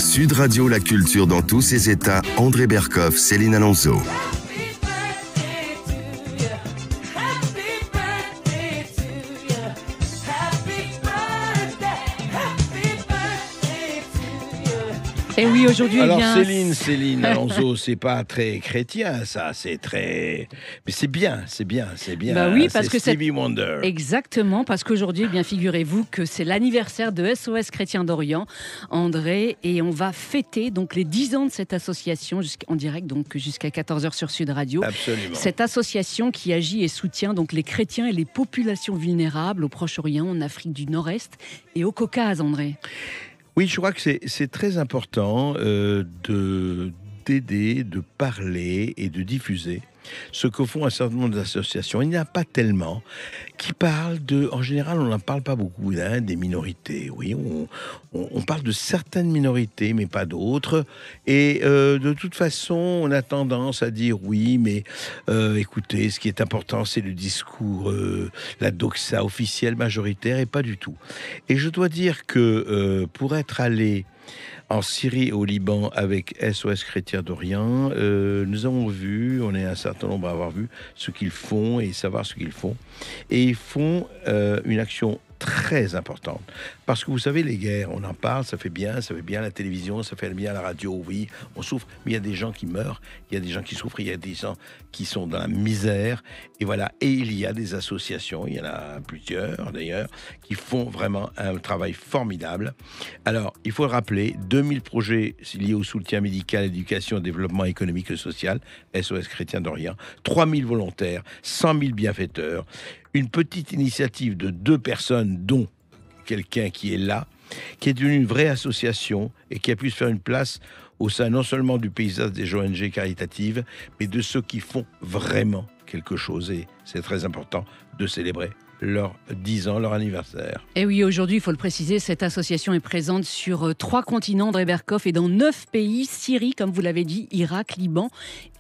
Sud Radio, la culture dans tous ses états. André Berkoff, Céline Alonso. Et oui, aujourd'hui, alors bien... Céline Alonso, c'est pas très chrétien, ça, c'est très... Mais c'est bien. Bah oui, parce que Stevie Wonder. Exactement, parce qu'aujourd'hui, eh bien, figurez-vous que c'est l'anniversaire de SOS Chrétien d'Orient, André, et on va fêter donc les 10 ans de cette association en direct, donc jusqu'à 14h sur Sud Radio. Absolument. Cette association qui agit et soutient donc les chrétiens et les populations vulnérables au Proche-Orient, en Afrique du Nord-Est et au Caucase, André. Oui, je crois que c'est très important d'aider, de parler et de diffuser ce que font un certain nombre d'associations. Il n'y en a pas tellement qui parlent en général, on n'en parle pas beaucoup, hein, des minorités. Oui, on parle de certaines minorités, mais pas d'autres. Et de toute façon, on a tendance à dire oui, mais écoutez, ce qui est important, c'est le discours, la doxa officielle majoritaire, et pas du tout. Et je dois dire que pour être allé en Syrie et au Liban avec SOS Chrétien d'Orient, nous avons vu, on est un certain nombre à avoir vu ce qu'ils font et savoir ce qu'ils font. Et ils font une action très importante. Parce que vous savez, les guerres, on en parle, ça fait bien la télévision, ça fait bien la radio, oui, on souffre, mais il y a des gens qui meurent, il y a des gens qui souffrent, il y a des gens qui sont dans la misère, et voilà. Et il y a des associations, il y en a plusieurs d'ailleurs, qui font vraiment un travail formidable. Alors, il faut le rappeler, 2000 projets liés au soutien médical, éducation, développement économique et social, SOS Chrétien d'Orient, 3000 volontaires, 100 000 bienfaiteurs, une petite initiative de 2 personnes, dont quelqu'un qui est là, qui est devenue une vraie association et qui a pu se faire une place au sein non seulement du paysage des ONG caritatives, mais de ceux qui font vraiment quelque chose. Et c'est très important de célébrer leurs 10 ans, leur anniversaire. Et oui, aujourd'hui, il faut le préciser, cette association est présente sur 3 continents, André Berkoff, et dans 9 pays, Syrie, comme vous l'avez dit, Irak, Liban,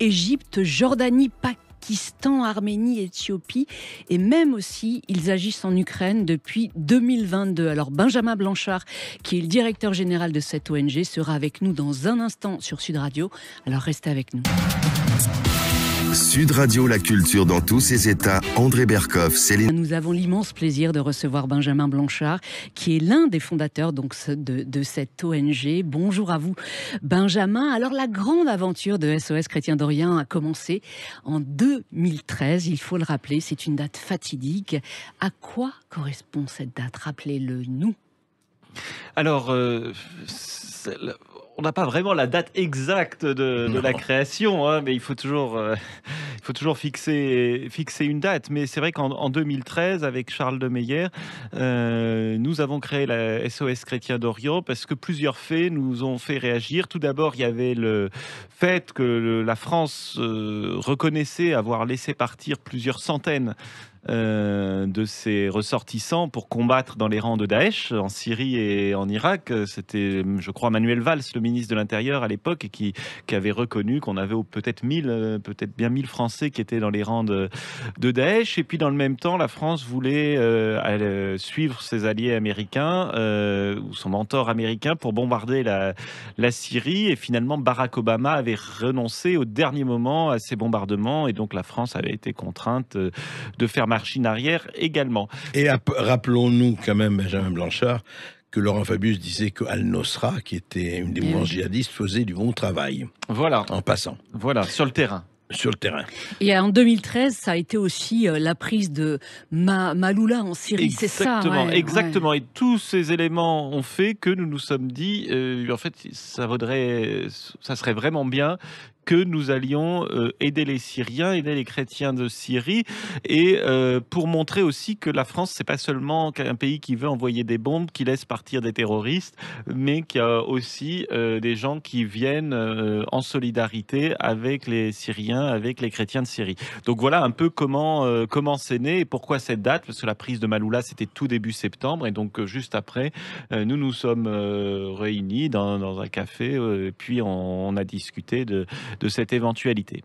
Égypte, Jordanie, Pakistan, Arménie, Éthiopie, et même aussi, ils agissent en Ukraine depuis 2022. Alors, Benjamin Blanchard, qui est le directeur général de cette ONG, sera avec nous dans un instant sur Sud Radio. Alors, restez avec nous. Sud Radio, la culture dans tous ses états. André Berkoff, Céline. Nous avons l'immense plaisir de recevoir Benjamin Blanchard, qui est l'un des fondateurs donc, de cette ONG. Bonjour à vous, Benjamin. Alors, la grande aventure de SOS Chrétien d'Orient a commencé en 2013. Il faut le rappeler, c'est une date fatidique. À quoi correspond cette date? Rappelez-le nous. Alors, on n'a pas vraiment la date exacte de la création, hein, mais il faut toujours fixer une date. Mais c'est vrai qu'en 2013, avec Charles de Meyer, nous avons créé la SOS Chrétien d'Orient parce que plusieurs faits nous ont fait réagir. Tout d'abord, il y avait le fait que la France reconnaissait avoir laissé partir plusieurs centaines de ses ressortissants pour combattre dans les rangs de Daesh en Syrie et en Irak. C'était, je crois, Manuel Valls, le ministre de l'Intérieur à l'époque, et qui avait reconnu qu'on avait peut-être bien 1000 Français qui étaient dans les rangs de Daesh. Et puis dans le même temps, la France voulait suivre ses alliés américains ou son mentor américain pour bombarder la Syrie. Et finalement, Barack Obama avait renoncé au dernier moment à ces bombardements, et donc la France avait été contrainte de faire machine arrière également. Et rappelons-nous quand même, Benjamin Blanchard, que Laurent Fabius disait que Al-Nosra, qui était une des mouvances djihadistes, faisait du bon travail. Voilà. En passant. Voilà, sur le terrain. Et en 2013, ça a été aussi la prise de Maaloula en Syrie, c'est ça? Exactement. Ouais. Et tous ces éléments ont fait que nous nous sommes dit, en fait, ça serait vraiment bien que nous allions aider les Syriens, aider les chrétiens de Syrie, et pour montrer aussi que la France, c'est pas seulement un pays qui veut envoyer des bombes, qui laisse partir des terroristes, mais qu'il y a aussi des gens qui viennent en solidarité avec les Syriens, avec les chrétiens de Syrie. Donc voilà un peu comment c'est né et pourquoi cette date, parce que la prise de Maaloula, c'était tout début septembre, et donc juste après, nous nous sommes réunis dans un café, et puis on a discuté de cette éventualité.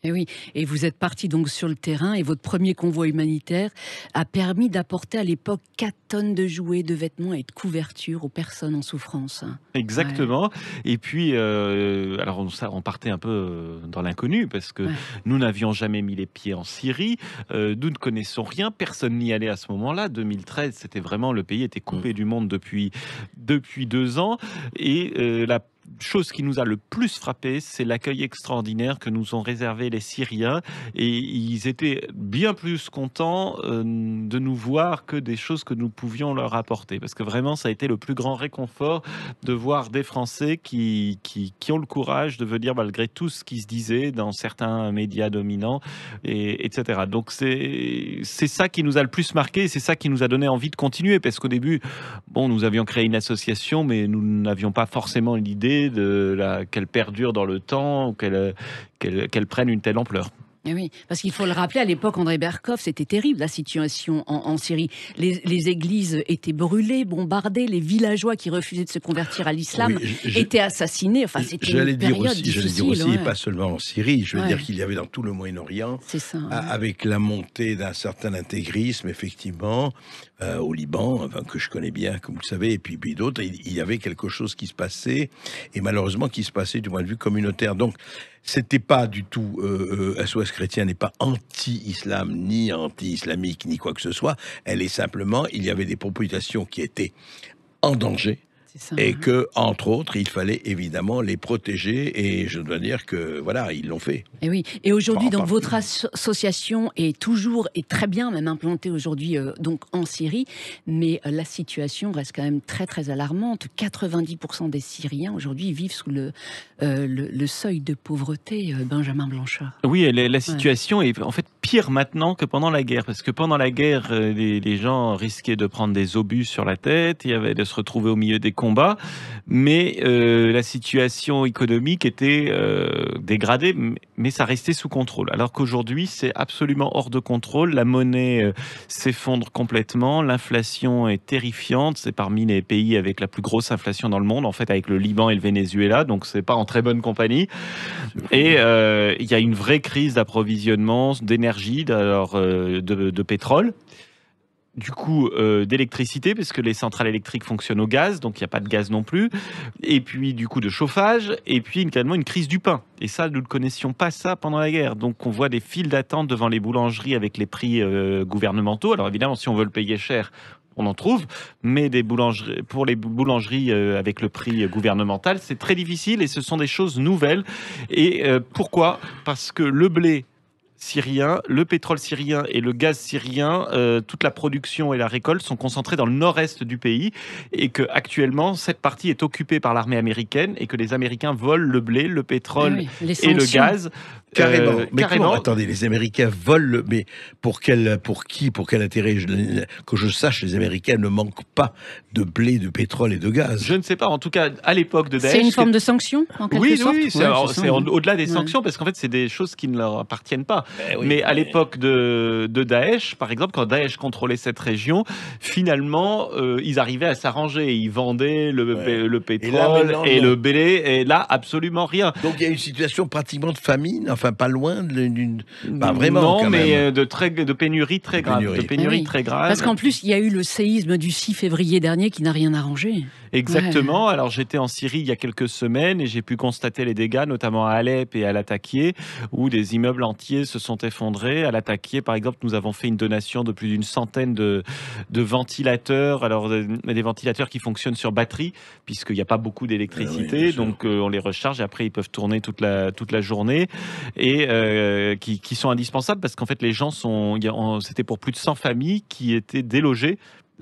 Et oui, et vous êtes parti donc sur le terrain et votre premier convoi humanitaire a permis d'apporter à l'époque 4 tonnes de jouets, de vêtements et de couvertures aux personnes en souffrance. Exactement. Et puis, alors on partait un peu dans l'inconnu parce que nous n'avions jamais mis les pieds en Syrie, nous ne connaissons rien, personne n'y allait à ce moment-là. 2013, c'était vraiment, le pays était coupé du monde depuis 2 ans. Et la chose qui nous a le plus frappé, c'est l'accueil extraordinaire que nous ont réservé les Syriens. Et ils étaient bien plus contents de nous voir que des choses que nous pouvions leur apporter. Parce que vraiment, ça a été le plus grand réconfort de voir des Français qui ont le courage de venir malgré tout ce qui se disait dans certains médias dominants, etc. Donc c'est ça qui nous a le plus marqué, et c'est ça qui nous a donné envie de continuer. Parce qu'au début, nous avions créé une association, mais nous n'avions pas forcément l'idée qu'elle perdure dans le temps ou qu'elle prenne une telle ampleur. Et oui, parce qu'il faut le rappeler, à l'époque, André Berkoff, c'était terrible la situation en Syrie. Les églises étaient brûlées, bombardées, les villageois qui refusaient de se convertir à l'islam étaient assassinés. Enfin, c'était une période difficile. J'allais dire aussi, et pas seulement en Syrie, je veux dire qu'il y avait dans tout le Moyen-Orient, avec la montée d'un certain intégrisme, effectivement, au Liban, que je connais bien, comme vous le savez, et puis d'autres, il y avait quelque chose qui se passait, et malheureusement qui se passait du point de vue communautaire. Donc, c'était pas du tout, SOS Chrétien n'est pas anti-islam, ni anti-islamique, ni quoi que ce soit. Elle est simplement, il y avait des populations qui étaient en danger. Et que, entre autres, il fallait évidemment les protéger. Et je dois dire que, voilà, ils l'ont fait. Et oui. Et aujourd'hui, donc, votre association est toujours et très bien même implantée aujourd'hui donc en Syrie. Mais la situation reste quand même très, très alarmante. 90% des Syriens aujourd'hui vivent sous le seuil de pauvreté, Benjamin Blanchard. Oui, la situation est en fait pire maintenant que pendant la guerre. Parce que pendant la guerre, les gens risquaient de prendre des obus sur la tête, il y avait de se retrouver au milieu des combats, mais la situation économique était dégradée, mais ça restait sous contrôle. Alors qu'aujourd'hui, c'est absolument hors de contrôle. La monnaie s'effondre complètement, l'inflation est terrifiante. C'est parmi les pays avec la plus grosse inflation dans le monde, en fait, avec le Liban et le Venezuela, donc c'est pas en très bonne compagnie. Et il y a une vraie crise d'approvisionnement, d'énergie, de pétrole. Du coup, d'électricité, parce que les centrales électriques fonctionnent au gaz, donc il n'y a pas de gaz non plus. Et puis, du coup, de chauffage. Et puis, également, une crise du pain. Et ça, nous ne connaissions pas ça pendant la guerre. Donc, on voit des files d'attente devant les boulangeries avec les prix gouvernementaux. Alors, évidemment, si on veut le payer cher, on en trouve. Mais pour les boulangeries avec le prix gouvernemental, c'est très difficile et ce sont des choses nouvelles. Et pourquoi ? Parce que le blé syrien, le pétrole syrien et le gaz syrien, toute la production et la récolte sont concentrées dans le nord-est du pays et que actuellement cette partie est occupée par l'armée américaine et que les Américains volent le blé, le pétrole et le gaz. Carrément. Mais carrément. Attendez, les Américains volent, mais pour quel intérêt? Que je sache, les Américains ne manquent pas de blé, de pétrole et de gaz. Je ne sais pas. En tout cas, à l'époque de Daesh, c'est une forme de sanction, en quelque sorte. Oui, c'est au-delà des sanctions, parce qu'en fait, c'est des choses qui ne leur appartiennent pas. Mais à l'époque de Daesh, par exemple, quand Daesh contrôlait cette région, finalement, ils arrivaient à s'arranger. Ils vendaient le pétrole et le blé, et là, absolument rien. Donc, il y a une situation pratiquement de famine. Enfin, pas loin d'une... Pas vraiment, non, quand mais même. de pénurie très grave. De pénurie très grave. Parce qu'en plus, il y a eu le séisme du 6 février dernier qui n'a rien arrangé. Exactement. Alors, j'étais en Syrie il y a quelques semaines et j'ai pu constater les dégâts, notamment à Alep et à Latakia, où des immeubles entiers se sont effondrés. À Latakia, par exemple, nous avons fait une donation de plus d'une centaine de ventilateurs. Alors, des ventilateurs qui fonctionnent sur batterie, puisqu'il n'y a pas beaucoup d'électricité. Donc, on les recharge et après, ils peuvent tourner toute la journée. Et qui sont indispensables parce qu'en fait les gens c'était pour plus de 100 familles qui étaient délogées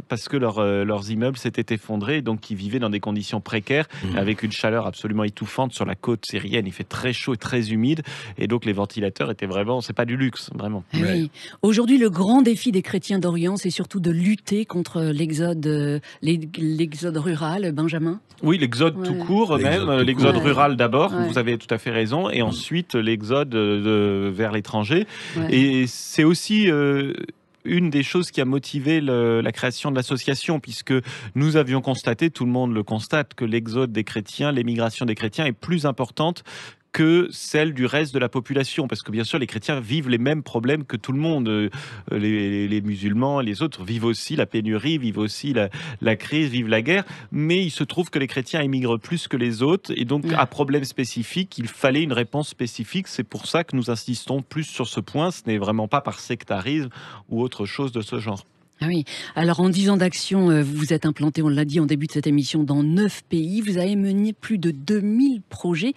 parce que leurs immeubles s'étaient effondrés, donc qui vivaient dans des conditions précaires, avec une chaleur absolument étouffante sur la côte syrienne. Il fait très chaud et très humide, et donc les ventilateurs étaient vraiment, c'est pas du luxe, vraiment. Oui. Aujourd'hui, le grand défi des chrétiens d'Orient, c'est surtout de lutter contre l'exode rural, Benjamin. Oui, l'exode tout court, l'exode rural d'abord, vous avez tout à fait raison, et ensuite l'exode vers l'étranger. Et c'est aussi une des choses qui a motivé la création de l'association, puisque nous avions constaté, tout le monde le constate, que l'exode des chrétiens, l'émigration des chrétiens est plus importante que celle du reste de la population. Parce que bien sûr, les chrétiens vivent les mêmes problèmes que tout le monde. Les musulmans, les autres vivent aussi la pénurie, vivent aussi la crise, vivent la guerre. Mais il se trouve que les chrétiens émigrent plus que les autres. Et donc, à problème spécifique, il fallait une réponse spécifique. C'est pour ça que nous insistons plus sur ce point. Ce n'est vraiment pas par sectarisme ou autre chose de ce genre. Ah oui. Alors, en 10 ans d'action, vous vous êtes implanté, on l'a dit en début de cette émission, dans 9 pays. Vous avez mené plus de 2000 projets.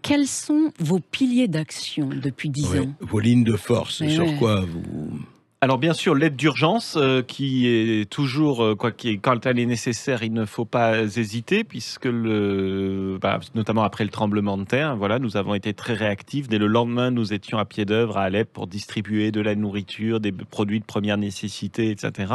Quels sont vos piliers d'action depuis 10 ans? Vos lignes de force, sur quoi vous... Alors bien sûr, l'aide d'urgence qui est toujours, quand elle est nécessaire, il ne faut pas hésiter puisque notamment après le tremblement de terre, voilà, nous avons été très réactifs. Dès le lendemain, nous étions à pied d'œuvre à Alep pour distribuer de la nourriture, des produits de première nécessité, etc.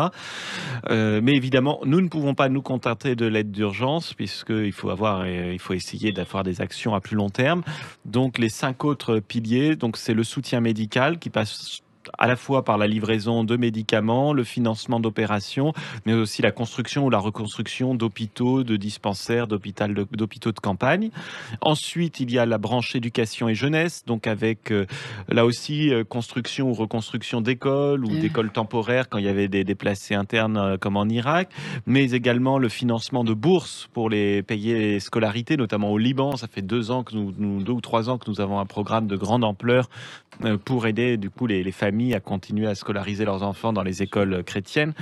Mais évidemment, nous ne pouvons pas nous contenter de l'aide d'urgence puisqu'il faut essayer d'avoir des actions à plus long terme. Donc les 5 autres piliers, donc c'est le soutien médical qui passe à la fois par la livraison de médicaments, le financement d'opérations, mais aussi la construction ou la reconstruction d'hôpitaux, de dispensaires, d'hôpitaux de campagne. Ensuite, il y a la branche éducation et jeunesse, donc avec là aussi construction ou reconstruction d'écoles ou d'écoles temporaires quand il y avait des déplacés internes comme en Irak, mais également le financement de bourses pour payer les scolarités, notamment au Liban. Ça fait 2 ou 3 ans que nous avons un programme de grande ampleur pour aider du coup les familles à continuer à scolariser leurs enfants dans les écoles chrétiennes,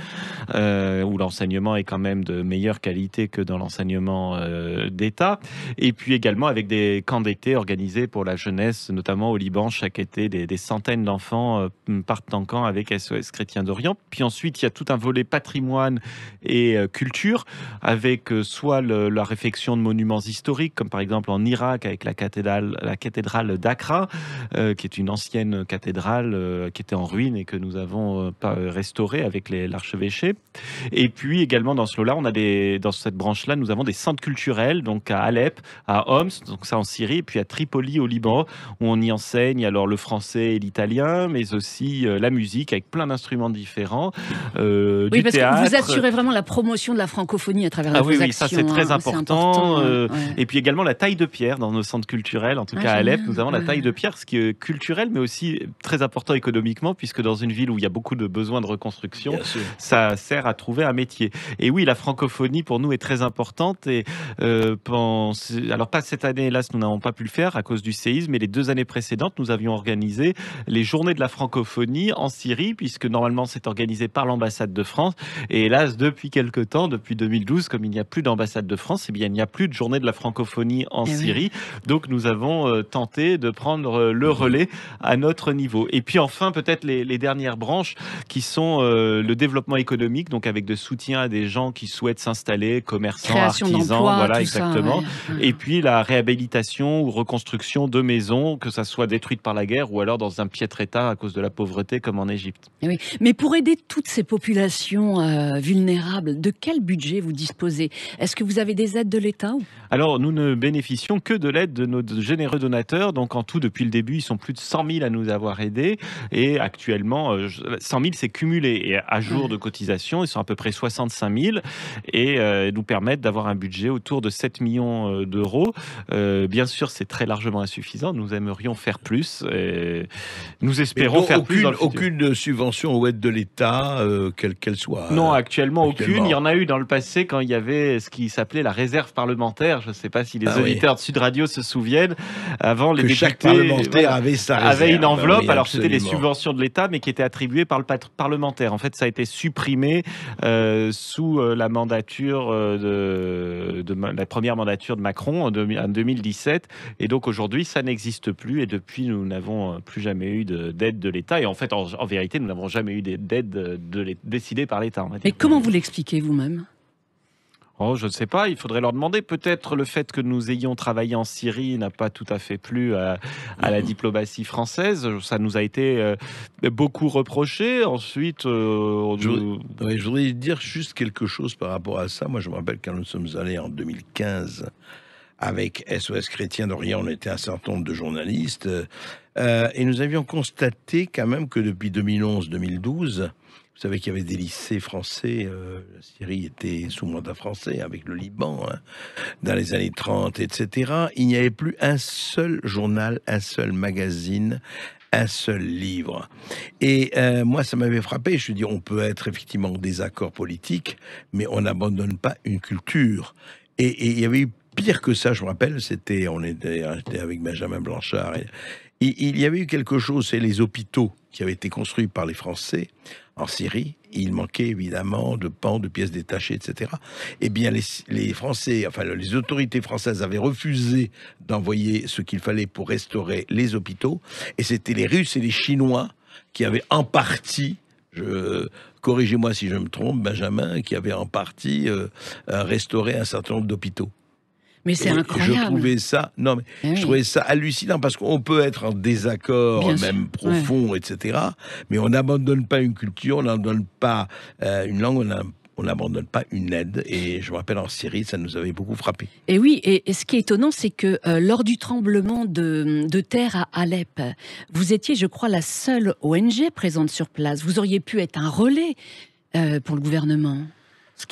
où l'enseignement est quand même de meilleure qualité que dans l'enseignement d'État. Et puis également avec des camps d'été organisés pour la jeunesse, notamment au Liban, chaque été, des centaines d'enfants partent en camp avec SOS Chrétien d'Orient. Puis ensuite, il y a tout un volet patrimoine et culture, avec soit la réfection de monuments historiques, comme par exemple en Irak avec la cathédrale d'Aqra, qui est une ancienne cathédrale qui était en ruine et que nous avons restaurée avec l'archevêché. Et puis également dans ce lot-là, dans cette branche-là, nous avons des centres culturels, donc à Alep, à Homs, donc ça en Syrie, et puis à Tripoli au Liban, où on y enseigne alors le français et l'italien, mais aussi la musique avec plein d'instruments différents, oui, du parce théâtre. Que vous assurez vraiment la promotion de la francophonie à travers vos actions. Oui, ça c'est très important. Ouais. Et puis également la taille de pierre dans nos centres culturels, en tout cas à Alep, nous avons la taille de pierre, ce qui est culturel, mais aussi très important économiquement, puisque dans une ville où il y a beaucoup de besoins de reconstruction, ça sert à trouver un métier. Et oui, la francophonie pour nous est très importante. Et alors pas cette année, hélas, nous n'avons pas pu le faire à cause du séisme, mais les 2 années précédentes, nous avions organisé les journées de la francophonie en Syrie, puisque normalement c'est organisé par l'ambassade de France. Et hélas, depuis quelque temps, depuis 2012, comme il n'y a plus d'ambassade de France, eh bien il n'y a plus de journée de la francophonie en Syrie. Donc nous avons tenté de prendre le relais à notre niveau. Et puis enfin, peut-être les dernières branches qui sont le développement économique, donc avec de soutien à des gens qui souhaitent s'installer, commerçants, création artisans, voilà exactement. Ça, Et puis la réhabilitation ou reconstruction de maisons, que ça soit détruites par la guerre ou alors dans un piètre état à cause de la pauvreté comme en Égypte. Oui. Mais pour aider toutes ces populations vulnérables, de quel budget vous disposez? Est-ce que vous avez des aides de l'État? Alors nous ne bénéficions que de l'aide de nos généreux donateurs. Donc en tout, depuis le début, ils sont plus de 100 000 à nous avoir aidés. Et actuellement, 100 000 c'est cumulé. Et à jour de cotisation, ils sont à peu près 65 000 et nous permettent d'avoir un budget autour de 7 millions d'euros. Bien sûr, c'est très largement insuffisant. Nous aimerions faire plus. Nous espérons faire plus dans le futur. Aucune subvention ou aide de l'État, quelle qu'elle soit. Non, actuellement aucune. Il y en a eu dans le passé quand il y avait ce qui s'appelait la réserve parlementaire. Je ne sais pas si les auditeurs de Sud Radio se souviennent. Avant, les députés, chaque parlementaire avait sa réserve. Avait une enveloppe. Oui, alors c'était des subventions de l'État, mais qui étaient attribuées par le parlementaire. En fait, ça a été supprimé sous la mandature la première mandature de Macron en 2017. Et donc aujourd'hui, ça n'existe plus. Et depuis, nous n'avons plus jamais eu d'aide de l'État. Et en fait, en vérité, nous n'avons jamais eu d'aide décidée par l'État. Mais comment vous l'expliquez vous-même? Oh, je ne sais pas, il faudrait leur demander. Peut-être le fait que nous ayons travaillé en Syrie n'a pas tout à fait plu à la diplomatie française. Ça nous a été beaucoup reproché. Ensuite, je voudrais dire juste quelque chose par rapport à ça. Moi, je me rappelle quand nous sommes allés en 2015 avec SOS Chrétien d'Orient, on était un certain nombre de journalistes et nous avions constaté quand même que depuis 2011-2012, Vous savez qu'il y avait des lycées français, la Syrie était sous mandat français avec le Liban, hein, dans les années 30, etc. Il n'y avait plus un seul journal, un seul magazine, un seul livre. Et moi, ça m'avait frappé. Je me dis, on peut être effectivement en désaccord politique, mais on n'abandonne pas une culture. Et il y avait eu pire que ça, je me rappelle, j'étais avec Benjamin Blanchard. Il y avait eu quelque chose, c'est les hôpitaux qui avaient été construits par les Français en Syrie. Il manquait évidemment de pans, de pièces détachées, etc. Eh bien, les Français, enfin les autorités françaises avaient refusé d'envoyer ce qu'il fallait pour restaurer les hôpitaux. Et c'était les Russes et les Chinois qui avaient en partie, corrigez-moi si je me trompe, Benjamin, qui avaient en partie restauré un certain nombre d'hôpitaux. Mais c'est incroyable. Je trouvais ça, je trouvais ça hallucinant parce qu'on peut être en désaccord, même profond, etc. Mais on n'abandonne pas une culture, on n'abandonne pas une langue, on n'abandonne pas une aide. Et je me rappelle en Syrie, ça nous avait beaucoup frappé. Et oui, et ce qui est étonnant, c'est que lors du tremblement de terre à Alep, vous étiez, je crois, la seule ONG présente sur place. Vous auriez pu être un relais pour le gouvernement.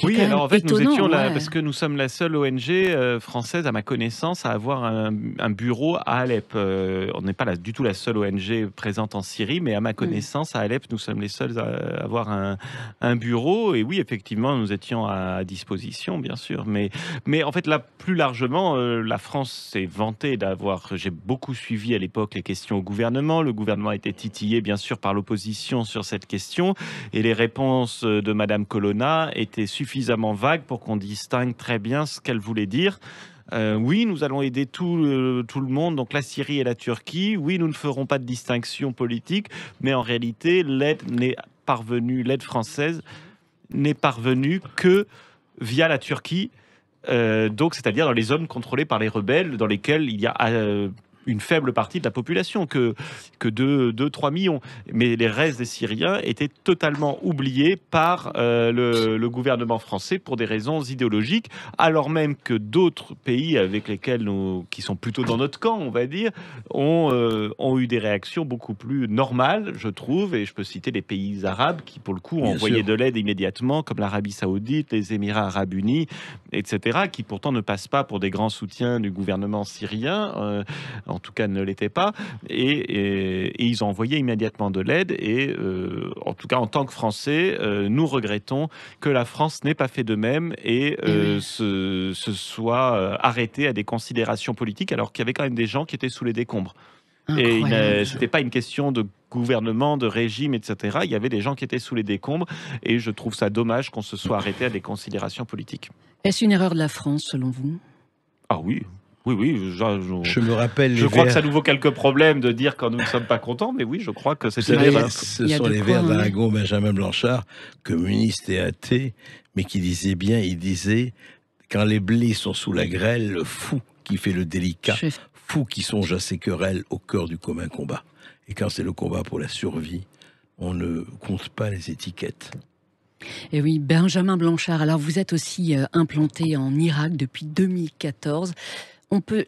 Oui, alors en fait, nous étions là, parce que nous sommes la seule ONG française, à ma connaissance, à avoir un bureau à Alep. On n'est pas du tout la seule ONG présente en Syrie, mais à ma connaissance, à Alep, nous sommes les seuls à avoir un bureau. Et oui, effectivement, nous étions à disposition, bien sûr. Mais en fait, là, plus largement, la France s'est vantée d'avoir... J'ai beaucoup suivi à l'époque les questions au gouvernement. Le gouvernement a été titillé, bien sûr, par l'opposition sur cette question. Et les réponses de Madame Colonna étaient suffisamment vague pour qu'on distingue très bien ce qu'elle voulait dire. Oui, nous allons aider tout le monde, donc la Syrie et la Turquie. Oui, nous ne ferons pas de distinction politique, mais en réalité, l'aide française n'est parvenue que via la Turquie, donc c'est-à-dire dans les zones contrôlées par les rebelles, dans lesquelles il y a une faible partie de la population, que 2-3 millions. Mais les restes des Syriens étaient totalement oubliés par le gouvernement français pour des raisons idéologiques, alors même que d'autres pays avec lesquels qui sont plutôt dans notre camp, on va dire, ont eu des réactions beaucoup plus normales, je trouve, et je peux citer les pays arabes qui, pour le coup, ont envoyé de l'aide immédiatement, comme l'Arabie Saoudite, les Émirats Arabes Unis, etc., qui pourtant ne passent pas pour des grands soutiens du gouvernement syrien, en tout cas ne l'était pas, et ils ont envoyé immédiatement de l'aide, et en tout cas en tant que Français, nous regrettons que la France n'ait pas fait de même et se soit arrêtée à des considérations politiques, alors qu'il y avait quand même des gens qui étaient sous les décombres. Incroyable. Et c'était pas une question de gouvernement, de régime, etc. Il y avait des gens qui étaient sous les décombres, et je trouve ça dommage qu'on se soit arrêté à des considérations politiques. Est-ce une erreur de la France, selon vous? Ah oui. Oui, je me rappelle. Je crois que ça nous vaut quelques problèmes de dire quand nous ne sommes pas contents, mais oui, je crois que c'est une erreur. Ce sont les vers d'Aragon, Benjamin Blanchard, communiste et athée, mais qui disait bien, il disait, quand les blés sont sous la grêle, le fou qui fait le délicat, fou qui songe à ses querelles au cœur du commun combat. Et quand c'est le combat pour la survie, on ne compte pas les étiquettes. Et oui, Benjamin Blanchard, alors vous êtes aussi implanté en Irak depuis 2014.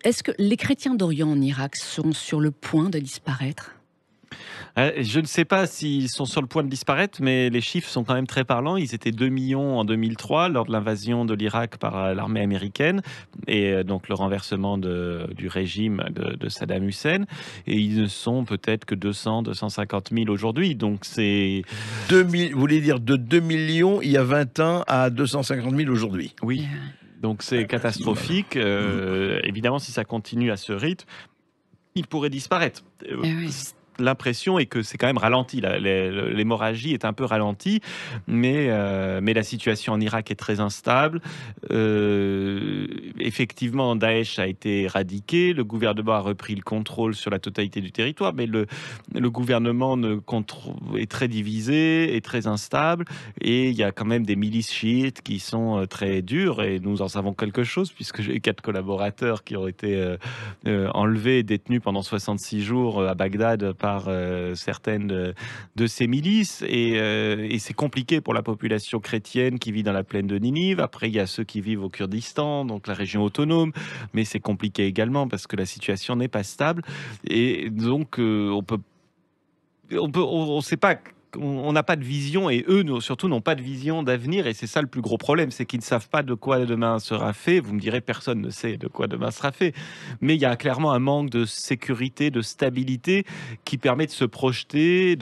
Est-ce que les chrétiens d'Orient en Irak sont sur le point de disparaître ? Je ne sais pas s'ils sont sur le point de disparaître, mais les chiffres sont quand même très parlants. Ils étaient 2 millions en 2003 lors de l'invasion de l'Irak par l'armée américaine et donc le renversement du régime de Saddam Hussein. Et ils ne sont peut-être que 250 000 aujourd'hui. Donc c'est... Vous voulez dire de 2 millions il y a 20 ans à 250 000 aujourd'hui? Oui. Donc c'est catastrophique. Évidemment, si ça continue à ce rythme, il pourrait disparaître. L'impression est que c'est quand même ralenti. L'hémorragie est un peu ralentie, mais la situation en Irak est très instable. Effectivement, Daesh a été éradiqué, le gouvernement a repris le contrôle sur la totalité du territoire, mais le gouvernement est très divisé, est très instable, et il y a quand même des milices chiites qui sont très dures, et nous en savons quelque chose, puisque j'ai 4 collaborateurs qui ont été enlevés et détenus pendant 66 jours à Bagdad par certaines de ces milices, et c'est compliqué pour la population chrétienne qui vit dans la plaine de Ninive. Après, il y a ceux qui vivent au Kurdistan, donc la région autonome, mais c'est compliqué également parce que la situation n'est pas stable, et donc on sait pas on n'a pas de vision, et eux surtout n'ont pas de vision d'avenir, et c'est ça le plus gros problème, c'est qu'ils ne savent pas de quoi demain sera fait. Vous me direz, personne ne sait de quoi demain sera fait, mais il y a clairement un manque de sécurité, de stabilité qui permet de se projeter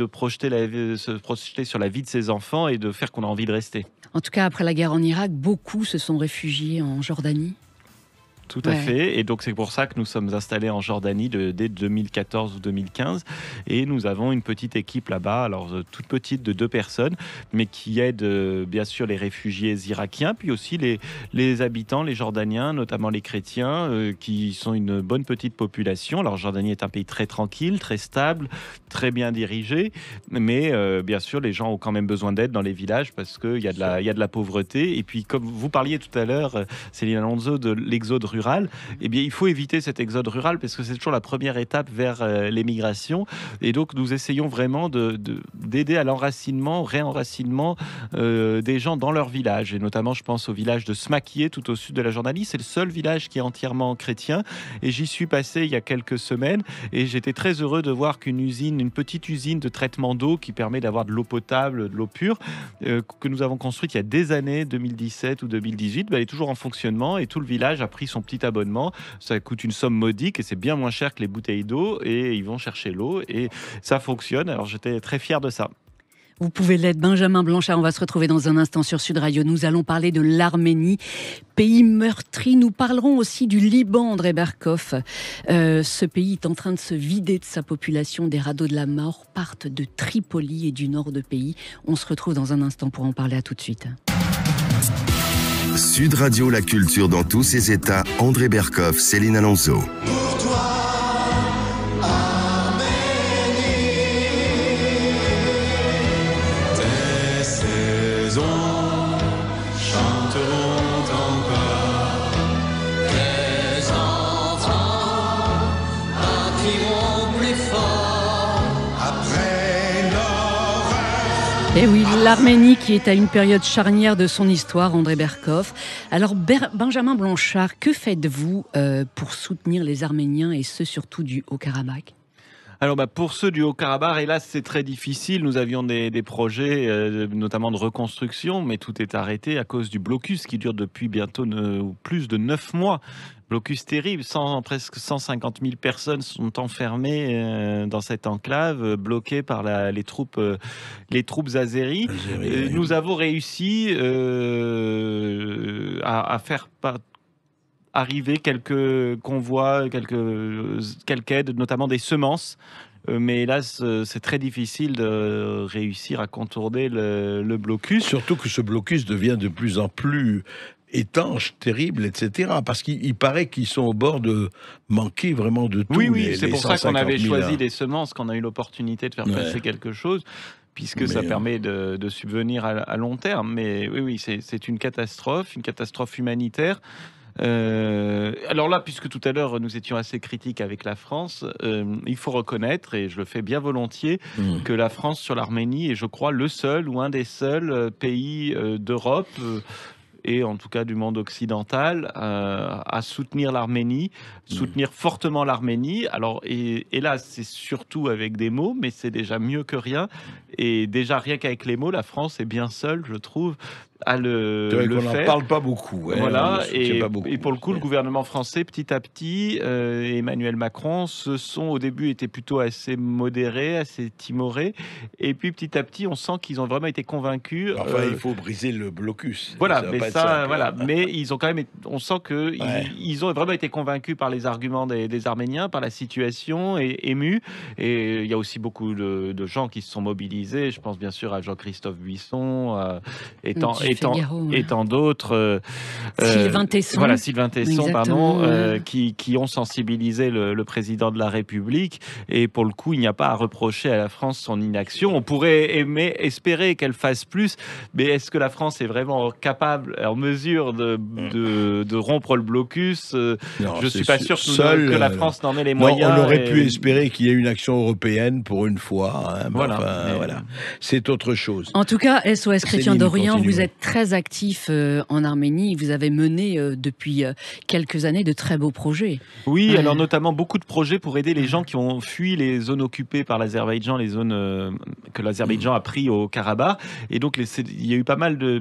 sur la vie de ses enfants et de faire qu'on a envie de rester. En tout cas, après la guerre en Irak, beaucoup se sont réfugiés en Jordanie. Tout à fait. Et donc, c'est pour ça que nous sommes installés en Jordanie dès 2014 ou 2015. Et nous avons une petite équipe là-bas, alors toute petite, de 2 personnes, mais qui aide bien sûr les réfugiés irakiens, puis aussi les habitants, les Jordaniens, notamment les chrétiens, qui sont une bonne petite population. Alors, Jordanie est un pays très tranquille, très stable, très bien dirigé. Mais bien sûr, les gens ont quand même besoin d'aide dans les villages parce qu'il y a de la pauvreté. Et puis, comme vous parliez tout à l'heure, Céline Alonso, de l'exode rural, eh bien, il faut éviter cet exode rural parce que c'est toujours la première étape vers l'émigration. Et donc, nous essayons vraiment d'aider à réenracinement des gens dans leur village. Et notamment, je pense au village de Smakié, tout au sud de la Jordanie. C'est le seul village qui est entièrement chrétien. Et j'y suis passé il y a quelques semaines. Et j'étais très heureux de voir une petite usine de traitement d'eau qui permet d'avoir de l'eau potable, de l'eau pure, que nous avons construite il y a des années, 2017 ou 2018. Elle est toujours en fonctionnement et tout le village a pris son petit abonnement. Ça coûte une somme modique et c'est bien moins cher que les bouteilles d'eau, et ils vont chercher l'eau et ça fonctionne. Alors j'étais très fier de ça. Vous pouvez l'être. Benjamin Blanchard, on va se retrouver dans un instant sur Sud Radio. Nous allons parler de l'Arménie, pays meurtri. Nous parlerons aussi du Liban, André Berkoff. Ce pays est en train de se vider de sa population. Des radeaux de la mort partent de Tripoli et du nord de pays. On se retrouve dans un instant pour en parler. À tout de suite. Sud Radio, la culture dans tous ses états. André Berkoff, Céline Alonso. Pour toi, Arménie, tes saisons chanteront encore, tes enfants battiront plus fort après l'orage. Et oui, l'Arménie qui est à une période charnière de son histoire, André Berkoff. Alors, Benjamin Blanchard, que faites-vous pour soutenir les Arméniens et ceux surtout du Haut-Karabakh ? Alors pour ceux du Haut-Karabakh, hélas, c'est très difficile. Nous avions des projets, notamment de reconstruction, mais tout est arrêté à cause du blocus qui dure depuis bientôt plus de 9 mois. Blocus terrible, presque 150 000 personnes sont enfermées dans cette enclave, bloquées par les troupes azéries. Nous avons réussi à faire arriver quelques convois, quelques aides, notamment des semences. Mais hélas, c'est très difficile de réussir à contourner le blocus. Surtout que ce blocus devient de plus en plus étanche, terrible, etc. Parce qu'il paraît qu'ils sont au bord de manquer vraiment de tout. Oui, c'est pour ça qu'on avait choisi les semences, qu'on a eu l'opportunité de faire passer quelque chose, puisque ça permet de subvenir à long terme. Mais oui, c'est une catastrophe humanitaire. Alors là, puisque tout à l'heure nous étions assez critiques avec la France, il faut reconnaître, et je le fais bien volontiers, que la France sur l'Arménie est, je crois, le seul ou un des seuls pays d'Europe et en tout cas du monde occidental à soutenir l'Arménie, soutenir fortement l'Arménie. Alors, et là, c'est surtout avec des mots, mais c'est déjà mieux que rien. Et déjà, rien qu'avec les mots, la France est bien seule, je trouve, à le faire. On n'en parle pas beaucoup. Voilà, et pour le coup, le gouvernement français, petit à petit, Emmanuel Macron, au début, étaient plutôt assez modérés, assez timorés. Et puis, petit à petit, on sent qu'ils ont vraiment été convaincus. Enfin, il faut briser le blocus. Voilà, mais ils ont quand même, on sent qu'ils ont vraiment été convaincus par les arguments des Arméniens, par la situation, et émus. Et il y a aussi beaucoup de gens qui se sont mobilisés. Je pense bien sûr à Jean-Christophe Buisson, et tant d'autres. Sylvain Tesson. Voilà, Sylvain Tesson, qui ont sensibilisé le président de la République. Et pour le coup, il n'y a pas à reprocher à la France son inaction. On pourrait espérer qu'elle fasse plus, mais est-ce que la France est vraiment capable, en mesure de rompre le blocus? Non, je ne suis pas sûr que la France n'en ait les moyens. On aurait pu espérer qu'il y ait une action européenne pour une fois. Voilà. C'est autre chose. En tout cas, SOS Chrétien d'Orient, vous êtes êtes très actif en Arménie. Vous avez mené depuis quelques années de très beaux projets. Oui, alors notamment beaucoup de projets pour aider les gens qui ont fui les zones occupées par l'Azerbaïdjan, les zones que l'Azerbaïdjan a pris au Karabakh. Et donc, il y a eu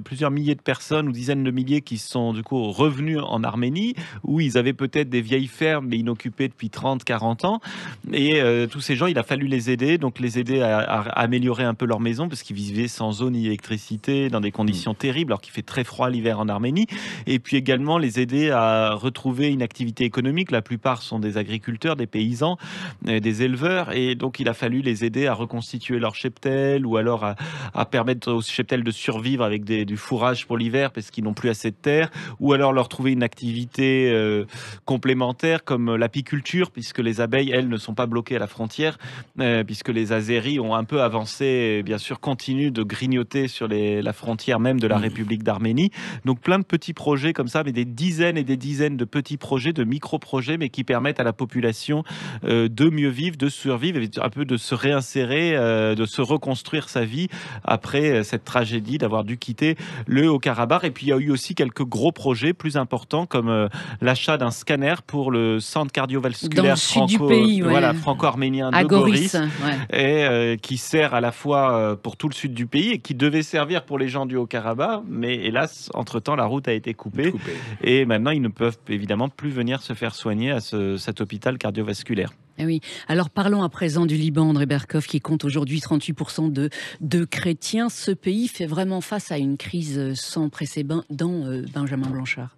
plusieurs milliers de personnes ou dizaines de milliers qui sont du coup revenus en Arménie, où ils avaient peut-être des vieilles fermes, mais inoccupées depuis 30, 40 ans. Et tous ces gens, il a fallu les aider, donc les aider à améliorer un peu leur maison, parce qu'ils vivaient sans eau ni électricité, dans des conditions terribles, alors qu'il fait très froid l'hiver en Arménie. Et puis également les aider à retrouver une activité économique. La plupart sont des agriculteurs, des paysans, des éleveurs. Et donc il a fallu les aider à reconstituer leur cheptel, ou alors à permettre aux cheptels de survivre avec du fourrage pour l'hiver, parce qu'ils n'ont plus assez de terre, ou alors leur trouver une activité complémentaire comme l'apiculture, puisque les abeilles, elles, ne sont pas bloquées à la frontière, puisque les Azéris ont un peu avancé, et bien sûr continuent de grignoter sur la frontière même de la République d'Arménie. Donc plein de petits projets comme ça, mais des dizaines et des dizaines de petits projets, de micro-projets, mais qui permettent à la population de mieux vivre, de survivre, et un peu de se réinsérer, de se reconstruire sa vie après cette tragédie d'avoir dû quitter le Haut-Karabakh. Et puis il y a eu aussi quelques gros projets plus importants, comme l'achat d'un scanner pour le centre cardiovasculaire dans le sud du pays, franco-arménien à de Goris, ouais. et qui sert à la fois pour tout le sud du pays et qui devait servir pour les gens du Haut-Karabakh, mais hélas, entre-temps, la route a été coupée. Et maintenant, ils ne peuvent évidemment plus venir se faire soigner à cet hôpital cardiovasculaire. Eh oui. Alors parlons à présent du Liban, André Berkoff, qui compte aujourd'hui 38% de chrétiens. Ce pays fait vraiment face à une crise sans précédent, Benjamin Blanchard.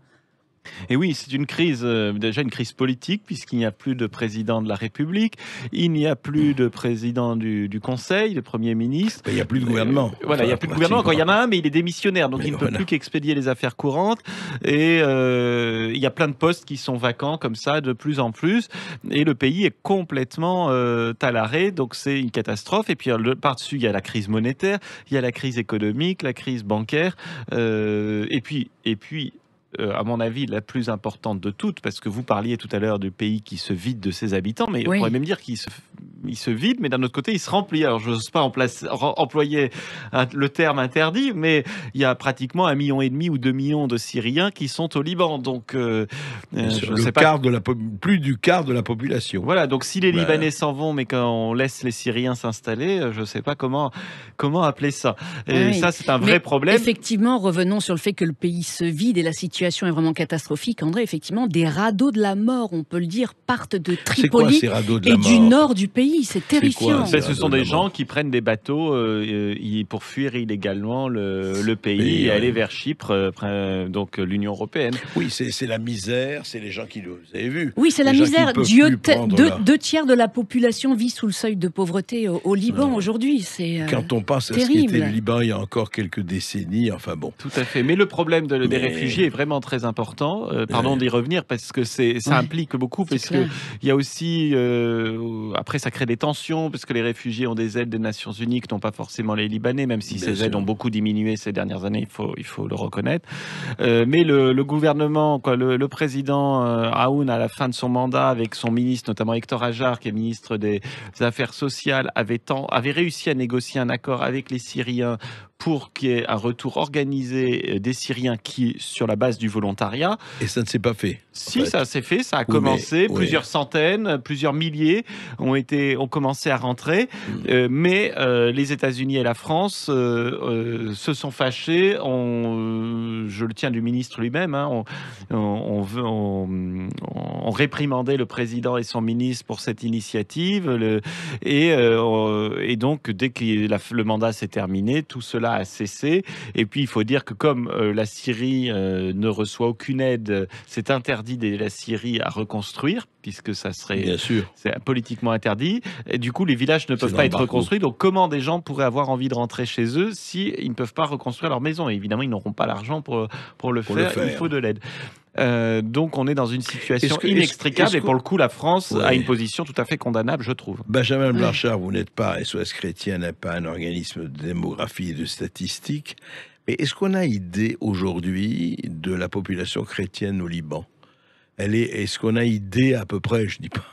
Et oui, c'est une crise, déjà une crise politique, puisqu'il n'y a plus de président de la République, il n'y a plus de président du Conseil, de Premier ministre. Il n'y a plus de gouvernement. Voilà, il n'y a plus de gouvernement. Quand il y en a un, mais il est démissionnaire, donc il ne peut plus qu'expédier les affaires courantes. Et il y a plein de postes qui sont vacants comme ça, de plus en plus. Et le pays est complètement à l'arrêt, donc c'est une catastrophe. Et puis par-dessus, il y a la crise monétaire, il y a la crise économique, la crise bancaire. Et puis à mon avis, la plus importante de toutes, parce que vous parliez tout à l'heure du pays qui se vide de ses habitants, mais on pourrait même dire qu'il se vide, mais d'un autre côté, il se remplit. Alors, je n'ose pas employer le terme interdit, mais il y a pratiquement 1,5 million ou 2 millions de Syriens qui sont au Liban. Donc, plus du quart de la population. Voilà, donc si les Libanais s'en vont, mais qu'on laisse les Syriens s'installer, je ne sais pas comment appeler ça. Et ça, c'est un vrai problème. Effectivement, revenons sur le fait que le pays se vide et la situation est vraiment catastrophique. André, effectivement, des radeaux de la mort, on peut le dire, partent de Tripoli et du nord du pays. C'est terrifiant. Ce sont des gens qui prennent des bateaux pour fuir illégalement le pays et aller vers Chypre, donc l'Union européenne. Oui, c'est la misère, c'est les gens qui, vous avez vu. Oui, c'est la misère. Deux tiers de la population vit sous le seuil de pauvreté au Liban aujourd'hui. Quand on pense à ce qu'était le Liban il y a encore quelques décennies, enfin bon. Tout à fait. Mais le problème des réfugiés est vraiment très important. Pardon d'y revenir, parce que ça implique beaucoup, parce qu'il y a aussi, après ça crée des tensions, parce que les réfugiés ont des aides des Nations Unies que n'ont pas forcément les Libanais, même si ces aides ont beaucoup diminué ces dernières années, il faut le reconnaître. Mais le gouvernement, le président Aoun, à la fin de son mandat, avec son ministre, notamment Hector Hajar, qui est ministre des Affaires sociales, avait réussi à négocier un accord avec les Syriens pour qu'il y ait un retour organisé des Syriens sur la base du volontariat. Et ça ne s'est pas fait. Si, ça s'est fait, ça a commencé. Plusieurs centaines, plusieurs milliers ont commencé à rentrer. Mais les États-Unis et la France se sont fâchés. Je le tiens du ministre lui-même. On réprimandait le président et son ministre pour cette initiative. Et donc, dès que le mandat s'est terminé, tout cela a cessé. Et puis, il faut dire que comme la Syrie ne reçoit aucune aide, c'est interdit d'aider la Syrie à reconstruire, puisque ça serait c'est politiquement interdit. Et du coup, les villages ne peuvent pas être reconstruits. Donc, comment des gens pourraient avoir envie de rentrer chez eux s'ils ne peuvent pas reconstruire leur maison? Et évidemment, ils n'auront pas l'argent pour le faire. Il faut de l'aide. Donc on est dans une situation inextricable et pour le coup la France a une position tout à fait condamnable, je trouve. Benjamin Blanchard, vous n'êtes pas, SOS Chrétien n'est pas un organisme de démographie et de statistiques, mais est-ce qu'on a idée aujourd'hui de la population chrétienne au Liban? Est-ce qu'on a idée à peu près, je dis pas